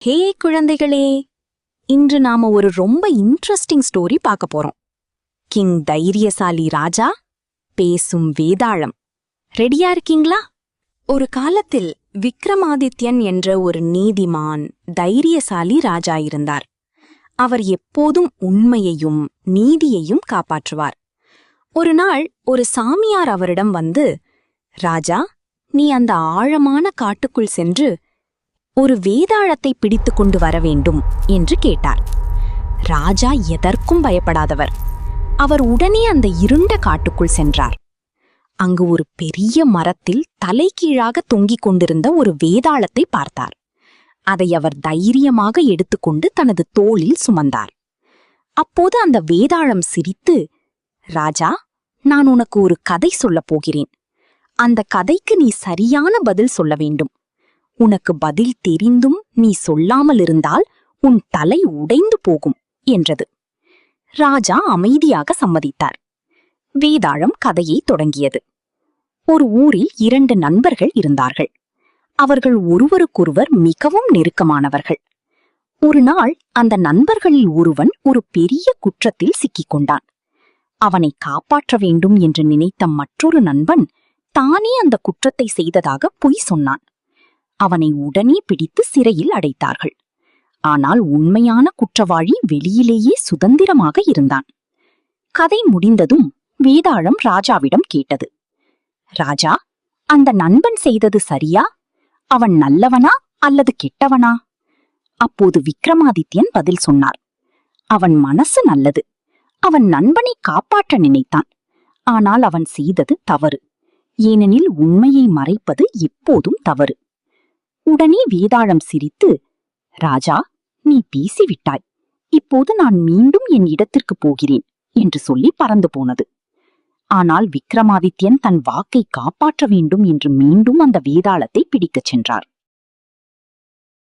ஹே குழந்தைகளே, இன்று நாம ஒரு ரொம்ப இன்ட்ரெஸ்டிங் ஸ்டோரி பார்க்க போறோம். கிங் தைரியசாலி ராஜா பேசும் வேதாளம். ரெடியா இருக்கீங்களா? ஒரு காலத்தில் விக்ரமாதித்யன் என்ற ஒரு நீதிமான் தைரியசாலி ராஜா இருந்தார். அவர் எப்போதும் உண்மையையும் நீதியையும் காப்பாற்றுவார். ஒரு நாள் ஒரு சாமியார் அவரிடம் வந்து, ராஜா, நீ அந்த ஆழமான காட்டுக்குள் சென்று ஒரு வேதாளத்தை பிடித்து கொண்டு வர வேண்டும் என்று கேட்டார். ராஜா எதற்கும் பயப்படாதவர். அவர் உடனே அந்த இருண்ட காட்டுக்குள் சென்றார். அங்கு ஒரு பெரிய மரத்தில் தலைகீழாக தொங்கிக் கொண்டிருந்த ஒரு வேதாளத்தை பார்த்தார். அதை அவர் தைரியமாக எடுத்துக்கொண்டு தனது தோளில் சுமந்தார். அப்போது அந்த வேதாளம் சிரித்து, ராஜா, நான் உனக்கு ஒரு கதை சொல்லப் போகிறேன். அந்த கதைக்கு நீ சரியான பதில் சொல்ல வேண்டும். உனக்கு பதில் தெரிந்தும் நீ சொல்லாமல் இருந்தால் உன் தலை உடைந்து போகும் என்றது. ராஜா அமைதியாக சம்மதித்தார். வேதாளம் கதையை தொடங்கியது. ஒரு ஊரில் 2 நண்பர்கள் இருந்தார்கள். அவர்கள் ஒருவருக்கொருவர் மிகவும் நெருக்கமானவர்கள். ஒரு நாள் அந்த நண்பர்களில் ஒருவன் ஒரு பெரிய குற்றத்தில் சிக்கிக் கொண்டான். அவனை காப்பாற்ற வேண்டும் என்று நினைத்த மற்றொரு நண்பன் தானே அந்த குற்றத்தை செய்ததாக பொய் சொன்னான். அவனை உடனே பிடித்து சிறையில் அடைத்தார்கள். ஆனால் உண்மையான குற்றவாளி வெளியிலேயே சுதந்திரமாக இருந்தான். கதை முடிந்ததும் வேதாளம் ராஜாவிடம் கேட்டது, ராஜா, அந்த நண்பன் செய்தது சரியா? அவன் நல்லவனா அல்லது கெட்டவனா? அப்போது விக்ரமாதித்யன் பதில் சொன்னார், அவன் மனசு நல்லது. அவன் நண்பனை காப்பாற்ற நினைத்தான். ஆனால் அவன் செய்தது தவறு. ஏனெனில் உண்மையை மறைப்பது எப்போதும் தவறு. உடனே வேதாளம் சிரித்து, ராஜா, நீ பேசிவிட்டாய். இப்போது நான் மீண்டும் என் இடத்திற்கு போகிறேன் என்று சொல்லி பறந்து போனது. ஆனால் விக்ரமாதித்யன் தன் வாக்கை காப்பாற்ற வேண்டும் என்று மீண்டும் அந்த வேதாளத்தை பிடிக்கச் சென்றார்.